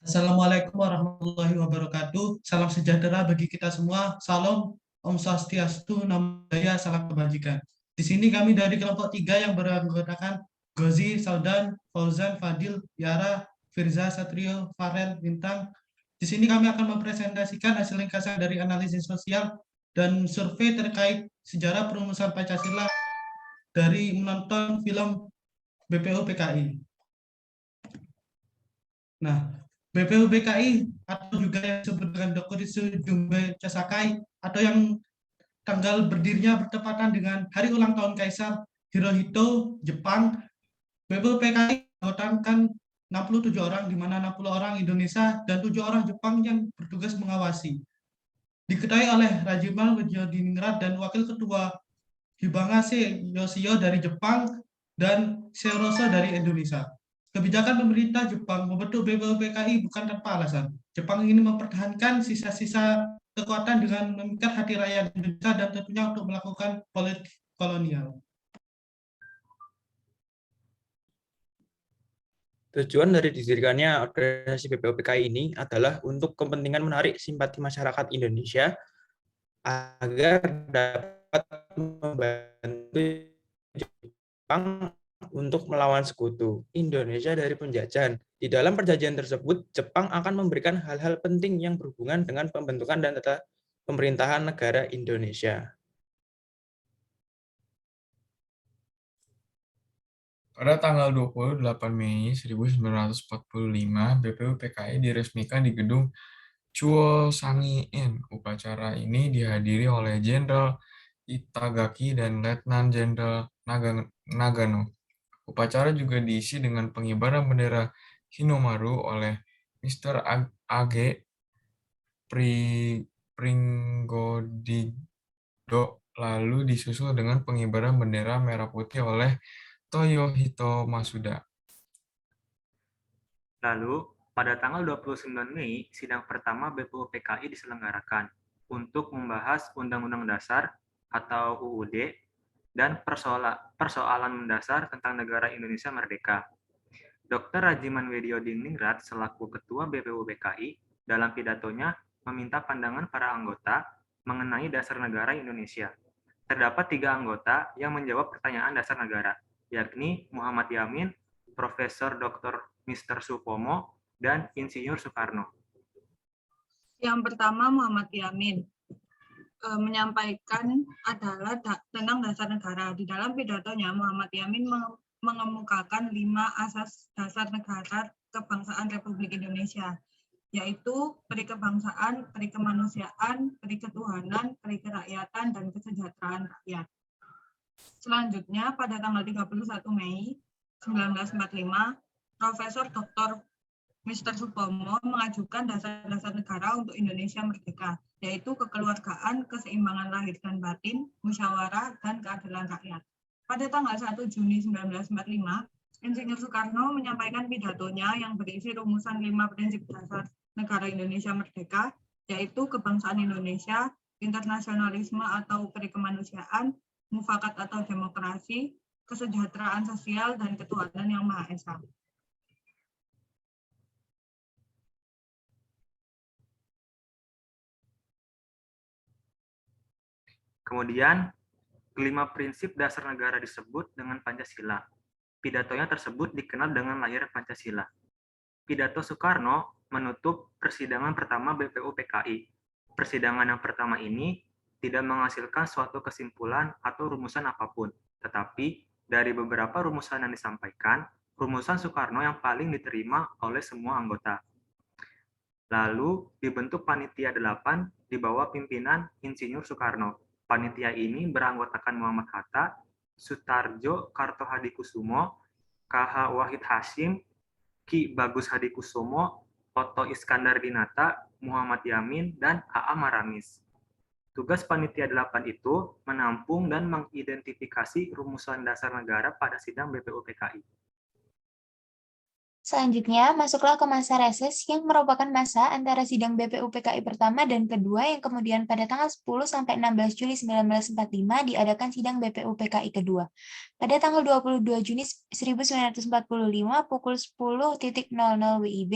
Assalamualaikum warahmatullahi wabarakatuh. Salam sejahtera bagi kita semua. Salam, Om Swastiastu, Namo Buddhaya, salam kebajikan. Di sini kami dari kelompok 3 yang beranggotakan Gozi, Saudan, Fauzan, Fadil, Yara, Firza, Satrio, Farel, Bintang. Di sini kami akan mempresentasikan hasil ringkasan dari analisis sosial dan survei terkait sejarah perumusan Pancasila dari menonton film BPU PKI. Nah, BPU PKI atau juga yang disebut dengan Dokuritsu Jumbe Casakai atau yang tanggal berdirinya bertepatan dengan hari ulang tahun Kaisar Hirohito, Jepang. BPU PKI menganggotakan 67 orang, di mana 60 orang Indonesia dan 7 orang Jepang yang bertugas mengawasi. Diketuai oleh Rajiman Widjodiningrat dan Wakil Ketua Hibangase Yoshio dari Jepang dan Seoroso dari Indonesia. Kebijakan pemerintah Jepang membentuk BPUPKI bukan tanpa alasan. Jepang ingin mempertahankan sisa-sisa kekuatan dengan memikat hati rakyat Indonesia dan tentunya untuk melakukan politik kolonial. Tujuan dari didirikannya organisasi BPUPKI ini adalah untuk kepentingan menarik simpati masyarakat Indonesia agar dapat membantu Jepang untuk melawan sekutu Indonesia dari penjajahan. Di dalam perjanjian tersebut, Jepang akan memberikan hal-hal penting yang berhubungan dengan pembentukan dan tata pemerintahan negara Indonesia. Pada tanggal 28 Mei 1945, BPUPKI diresmikan di gedung Chuo-Sangi-in. Upacara ini dihadiri oleh Jenderal Itagaki dan Letnan Jenderal Nagano. Upacara juga diisi dengan pengibaran bendera Hinomaru oleh Mr. Age Pringgodido, lalu disusul dengan pengibaran bendera merah putih oleh Toyohito Masuda. Lalu, pada tanggal 29 Mei, sidang pertama BPUPKI diselenggarakan untuk membahas Undang-Undang Dasar atau UUD dan persoalan mendasar tentang negara Indonesia merdeka. Dr. Rajiman Widjodiningrat selaku Ketua BPUPKI dalam pidatonya meminta pandangan para anggota mengenai dasar negara Indonesia. Terdapat 3 anggota yang menjawab pertanyaan dasar negara, yakni Muhammad Yamin, Profesor Dr. Mr. Supomo, dan Insinyur Soekarno. Yang pertama Muhammad Yamin menyampaikan adalah tentang dasar negara. Di dalam pidatonya Muhammad Yamin mengemukakan 5 asas dasar negara kebangsaan Republik Indonesia, yaitu perikebangsaan, perikemanusiaan, periketuhanan, perikerakyatan, dan kesejahteraan rakyat. Selanjutnya, pada tanggal 31 Mei 1945, Profesor Dr. Mr. Supomo mengajukan dasar-dasar negara untuk Indonesia merdeka, yaitu kekeluargaan, keseimbangan lahir dan batin, musyawarah, dan keadilan rakyat. Pada tanggal 1 Juni 1945, Insinyur Soekarno menyampaikan pidatonya yang berisi rumusan 5 prinsip dasar negara Indonesia merdeka, yaitu kebangsaan Indonesia, internasionalisme atau perikemanusiaan, mufakat atau demokrasi, kesejahteraan sosial, dan ketuhanan yang Maha Esa. Kemudian, kelima prinsip dasar negara disebut dengan Pancasila. Pidatonya tersebut dikenal dengan lahir Pancasila. Pidato Soekarno menutup persidangan pertama BPUPKI. Persidangan yang pertama ini tidak menghasilkan suatu kesimpulan atau rumusan apapun, tetapi dari beberapa rumusan yang disampaikan, rumusan Soekarno yang paling diterima oleh semua anggota. Lalu dibentuk Panitia 8 di bawah pimpinan Insinyur Soekarno. Panitia ini beranggotakan Muhammad Hatta, Sutarjo Kartohadikusumo, KH Wahid Hasyim, Ki Bagus Hadikusumo, Otto Iskandar Dinata, Muhammad Yamin, dan A.A. Maramis. Tugas Panitia 8 itu menampung dan mengidentifikasi rumusan dasar negara pada sidang BPUPKI. Selanjutnya, masuklah ke masa reses yang merupakan masa antara sidang BPUPKI pertama dan kedua yang kemudian pada tanggal 10 sampai 16 Juli 1945 diadakan sidang BPUPKI kedua. Pada tanggal 22 Juni 1945 pukul 10.00 WIB,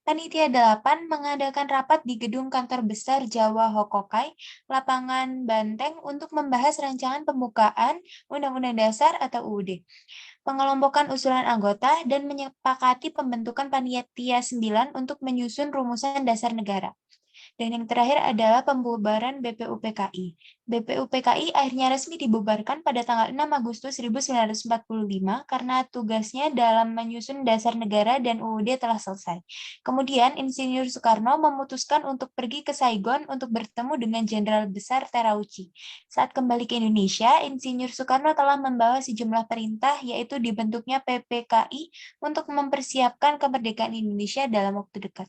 Panitia 8 mengadakan rapat di Gedung Kantor Besar Jawa Hokokai, Lapangan Banteng untuk membahas rancangan pembukaan Undang-Undang Dasar atau UUD, pengelompokan usulan anggota, dan menyepakati pembentukan Panitia 9 untuk menyusun rumusan dasar negara. Dan yang terakhir adalah pembubaran BPUPKI. BPUPKI akhirnya resmi dibubarkan pada tanggal 6 Agustus 1945 karena tugasnya dalam menyusun dasar negara dan UUD telah selesai. Kemudian Insinyur Soekarno memutuskan untuk pergi ke Saigon untuk bertemu dengan Jenderal Besar Terauchi. Saat kembali ke Indonesia, Insinyur Soekarno telah membawa sejumlah perintah, yaitu dibentuknya PPKI untuk mempersiapkan kemerdekaan Indonesia dalam waktu dekat.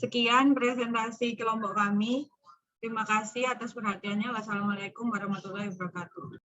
Sekian presentasi kelompok kami. Terima kasih atas perhatiannya. Wassalamualaikum warahmatullahi wabarakatuh.